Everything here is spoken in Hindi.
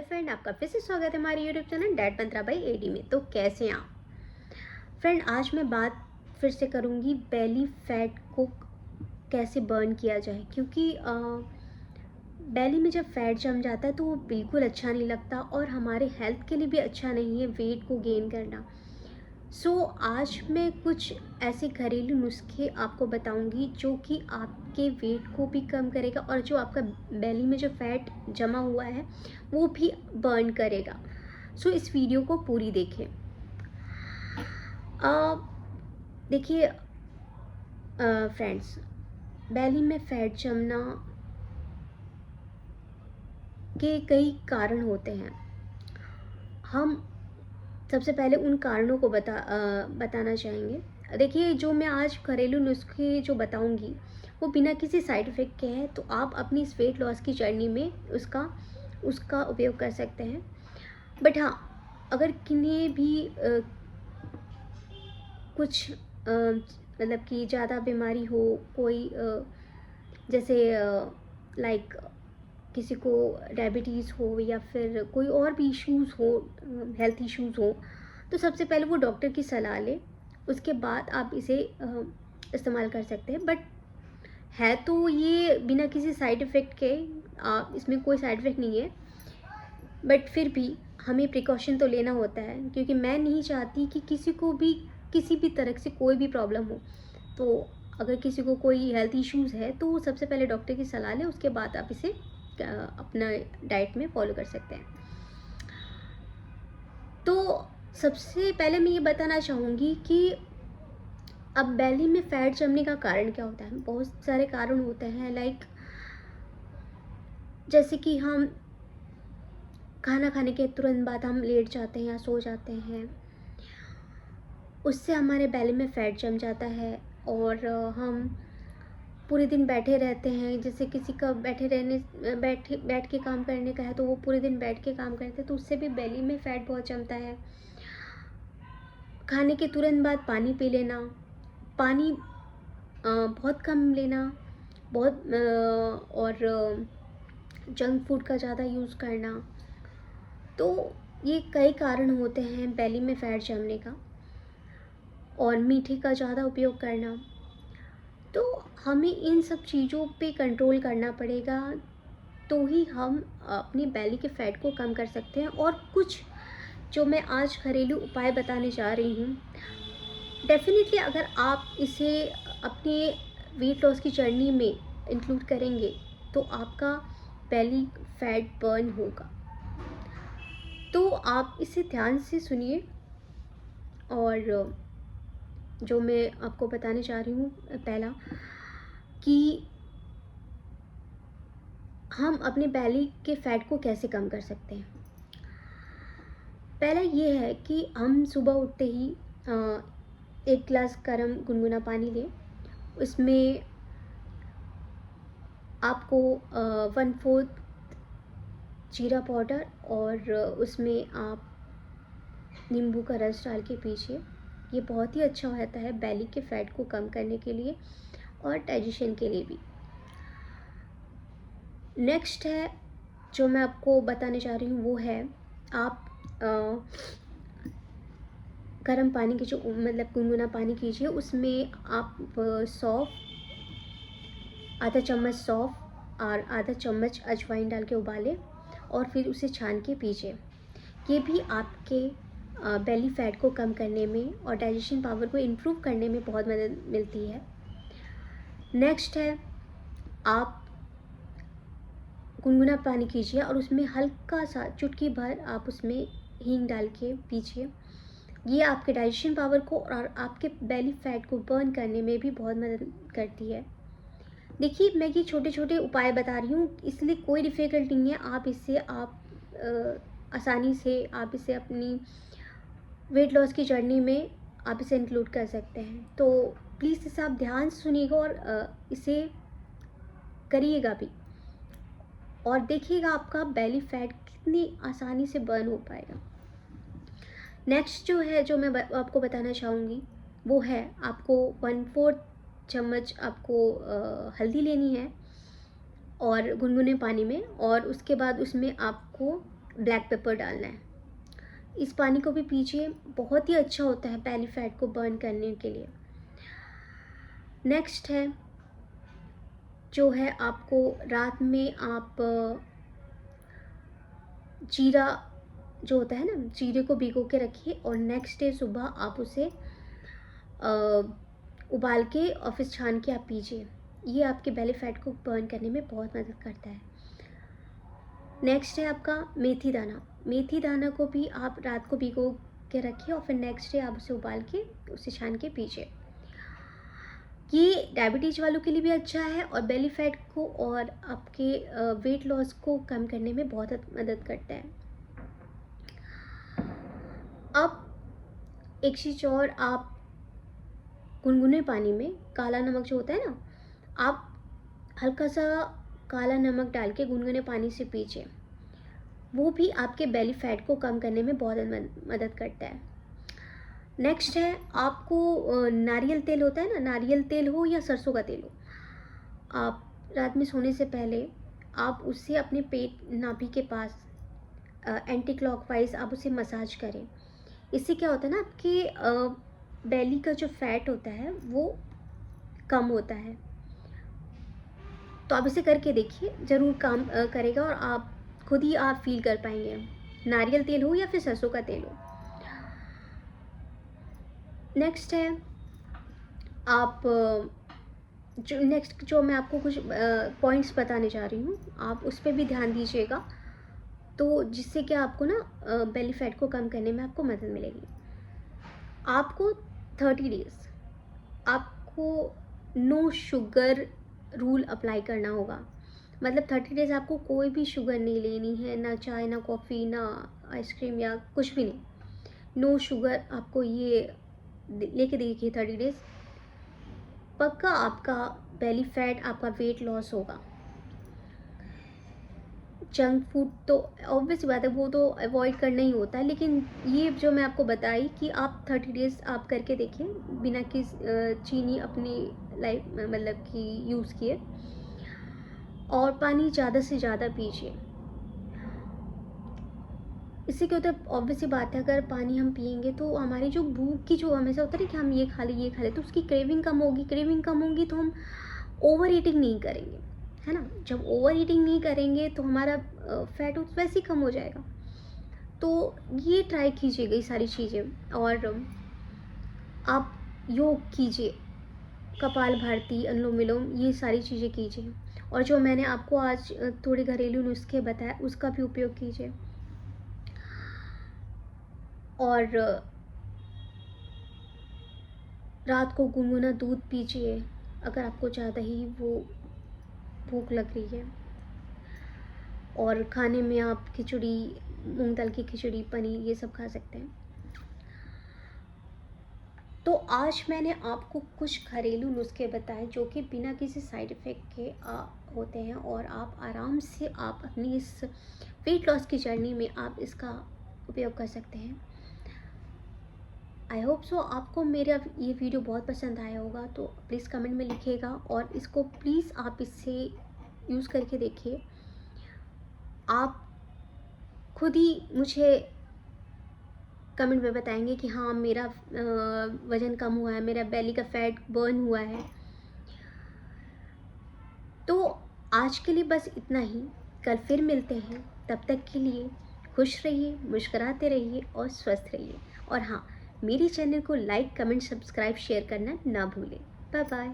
फ्रेंड, आपका फिर से स्वागत है हमारे YouTube channel that Mantra by AD में। तो कैसे हैं आप फ्रेंड? आज मैं बात फिर से करूंगी बेली फैट को कैसे बर्न किया जाए, क्योंकि बेली में जब फैट जम जाता है तो वो बिल्कुल अच्छा नहीं लगता और हमारे हेल्थ के लिए भी अच्छा नहीं है वेट को गेन करना। आज मैं कुछ ऐसे घरेलू नुस्खे आपको बताऊंगी जो कि आपके वेट को भी कम करेगा और जो आपका बेली में जो फैट जमा हुआ है वो भी बर्न करेगा। इस वीडियो को पूरी देखें। देखिए फ्रेंड्स, बेली में फैट जमना के कई कारण होते हैं। हम सबसे पहले उन कारणों को बताना चाहेंगे। देखिए, जो मैं आज घरेलू नुस्खे जो बताऊंगी वो बिना किसी साइड इफ़ेक्ट के हैं, तो आप अपनी इस वेट लॉस की जर्नी में उसका उपयोग कर सकते हैं। बट हाँ, अगर किन्हीं भी कुछ मतलब कि ज़्यादा बीमारी हो, कोई जैसे लाइक किसी को डायबिटीज़ हो या फिर कोई और भी इश्यूज़ हो, हेल्थ इश्यूज़ हो, तो सबसे पहले वो डॉक्टर की सलाह लें। उसके बाद आप इसे इस्तेमाल कर सकते हैं। बट है तो ये बिना किसी साइड इफ़ेक्ट के, इसमें कोई साइड इफ़ेक्ट नहीं है। बट फिर भी हमें प्रिकॉशन तो लेना होता है, क्योंकि मैं नहीं चाहती कि किसी को भी किसी भी तरह से कोई भी प्रॉब्लम हो। तो अगर किसी को कोई हेल्थ इश्यूज़ है तो सबसे पहले डॉक्टर की सलाह लें, उसके बाद आप इसे अपना डाइट में फॉलो कर सकते हैं। तो सबसे पहले मैं ये बताना चाहूँगी कि अब बेली में फैट जमने का कारण क्या होता है। बहुत सारे कारण होते हैं, लाइक जैसे कि हम खाना खाने के तुरंत बाद हम लेट जाते हैं या सो जाते हैं, उससे हमारे बेली में फ़ैट जम जाता है। और हम पूरे दिन बैठे रहते हैं, जैसे किसी का बैठ के काम करने का है तो वो पूरे दिन बैठ के काम करते हैं, तो उससे भी बेली में फ़ैट बहुत जमता है। खाने के तुरंत बाद पानी पी लेना, पानी बहुत कम लेना, और जंक फूड का ज़्यादा यूज़ करना, तो ये कई कारण होते हैं बेली में फ़ैट जमने का। और मीठे का ज़्यादा उपयोग करना, तो हमें इन सब चीज़ों पे कंट्रोल करना पड़ेगा, तो ही हम अपनी बेली के फ़ैट को कम कर सकते हैं। और कुछ जो मैं आज घरेलू उपाय बताने जा रही हूँ, डेफिनेटली अगर आप इसे अपने वेट लॉस की जर्नी में इंक्लूड करेंगे तो आपका बेली फैट बर्न होगा। तो आप इसे ध्यान से सुनिए। और जो मैं आपको बताने जा रही हूँ, पहला कि हम अपने बेली के फ़ैट को कैसे कम कर सकते हैं। पहला ये है कि हम सुबह उठते ही एक गिलास गर्म गुनगुना पानी लें। उसमें आपको 1/4 जीरा पाउडर और उसमें आप नींबू का रस डाल के पीजिए। ये बहुत ही अच्छा होता है बेली के फ़ैट को कम करने के लिए और डाइजेशन के लिए भी। नेक्स्ट है जो मैं आपको बताने जा रही हूँ, वो है आप गर्म पानी की जो मतलब गुनगुना पानी कीजिए, उसमें आप सौंफ, आधा चम्मच सौंफ और आधा चम्मच अजवाइन डाल के उबालें और फिर उसे छान के पीजिए। ये भी आपके बेली फैट को कम करने में और डाइजेशन पावर को इम्प्रूव करने में बहुत मदद मिलती है। नेक्स्ट है, आप गुनगुना पानी कीजिए और उसमें हल्का सा चुटकी भर आप उसमें हींग डाल के पीजिए। ये आपके डाइजेशन पावर को और आपके बेली फैट को बर्न करने में भी बहुत मदद करती है। देखिए, मैं ये छोटे छोटे उपाय बता रही हूँ, इसलिए कोई डिफ़िकल्ट नहीं है। आप इससे आसानी से आप इसे अपनी वेट लॉस की जर्नी में आप इसे इंक्लूड कर सकते हैं। तो प्लीज़ इसे आप ध्यान से सुनिएगा और इसे करिएगा भी, और देखिएगा आपका बेली फैट कितनी आसानी से बर्न हो पाएगा। नेक्स्ट जो है, जो मैं आपको बताना चाहूँगी, वो है आपको 1/4 चम्मच आपको हल्दी लेनी है और गुनगुने पानी में, और उसके बाद उसमें आपको ब्लैक पेपर डालना है। इस पानी को भी पीजिए, बहुत ही अच्छा होता है बेली फैट को बर्न करने के लिए। नेक्स्ट है जो है, आपको रात में आप जीरा जो होता है ना, जीरे को भिगो के रखिए और नेक्स्ट डे सुबह आप उसे उबाल के और फिर छान के आप पीजिए। ये आपके बेली फैट को बर्न करने में बहुत मदद करता है। नेक्स्ट है आपका मेथी दाना। मेथी दाना को भी आप रात को भिगो के रखिए और फिर नेक्स्ट डे आप उसे उबाल के उसे छान के पीजिए। ये डायबिटीज़ वालों के लिए भी अच्छा है और बेली फैट को और आपके वेट लॉस को कम करने में बहुत मदद करता है। अब एक चीज़ और, आप गुनगुने पानी में काला नमक जो होता है ना, आप हल्का सा काला नमक डाल के गुनगुने पानी से पीजिए। वो भी आपके बेली फैट को कम करने में बहुत मदद करता है। नेक्स्ट है, आपको नारियल तेल होता है ना, नारियल तेल हो या सरसों का तेल हो, आप रात में सोने से पहले आप उससे अपने पेट नाभि के पास एंटी क्लॉकवाइज आप उसे मसाज करें। इससे क्या होता है ना, आपके बेली का जो फैट होता है वो कम होता है। तो आप इसे करके देखिए, ज़रूर काम करेगा और आप खुद ही आप फील कर पाएंगे, नारियल तेल हो या फिर सरसों का तेल हो। नेक्स्ट है, आप जो मैं आपको कुछ पॉइंट्स बताने जा रही हूँ, आप उस पर भी ध्यान दीजिएगा, तो जिससे कि आपको ना बेली फैट को कम करने में आपको मदद मिलेगी। आपको 30 डेज़ आपको नो शुगर रूल अप्लाई करना होगा। मतलब 30 डेज़ आपको कोई भी शुगर नहीं लेनी है, ना चाय, ना कॉफ़ी, ना आइसक्रीम या कुछ भी नहीं। नो शुगर आपको ये लेके देखिए 30 डेज़, पक्का आपका बेली फैट, आपका वेट लॉस होगा। जंक फूड तो ऑब्वियस बात है, वो तो अवॉइड करना ही होता है, लेकिन ये जो मैं आपको बताई कि आप 30 डेज़ आप करके देखिए बिना किस चीनी अपनी लाइफ मतलब कि यूज़ किए, और पानी ज़्यादा से ज़्यादा पीजिए। इससे क्या होता है, ऑब्वियस सी बात है, अगर पानी हम पियेंगे तो हमारी जो भूख की जो हमेशा होता है ना कि हम ये खा ले तो उसकी क्रेविंग कम होगी। क्रेविंग कम होगी तो हम ओवर ईटिंग नहीं करेंगे, है ना। जब ओवर ईटिंग नहीं करेंगे तो हमारा फैट वैसे ही कम हो जाएगा। तो ये ट्राई कीजिएगा ये सारी चीज़ें, और आप योग कीजिए, कपाल भारती, अनुलोम विलोम, ये सारी चीज़ें कीजिए। और जो मैंने आपको आज थोड़े घरेलू नुस्खे बताए उसका भी उपयोग कीजिए। और रात को गुनगुना दूध पीजिए अगर आपको ज़्यादा ही वो भूख लग रही है। और खाने में आप खिचड़ी, मूंग दाल की खिचड़ी, पनीर, ये सब खा सकते हैं। तो आज मैंने आपको कुछ घरेलू नुस्खे बताए जो कि बिना किसी साइड इफ़ेक्ट के होते हैं, और आप आराम से आप अपनी इस वेट लॉस की जर्नी में आप इसका उपयोग कर सकते हैं। आई होप सो आपको मेरा ये वीडियो बहुत पसंद आया होगा, तो प्लीज़ कमेंट में लिखिएगा और इसको प्लीज़ आप इससे यूज़ करके देखिए। आप खुद ही मुझे कमेंट में बताएंगे कि हाँ मेरा वज़न कम हुआ है, मेरा बेली का फैट बर्न हुआ है। तो आज के लिए बस इतना ही, कल फिर मिलते हैं। तब तक के लिए खुश रहिए, मुस्कुराते रहिए और स्वस्थ रहिए। और हाँ, मेरी चैनल को लाइक, कमेंट, सब्सक्राइब, शेयर करना ना भूलें। Bye bye.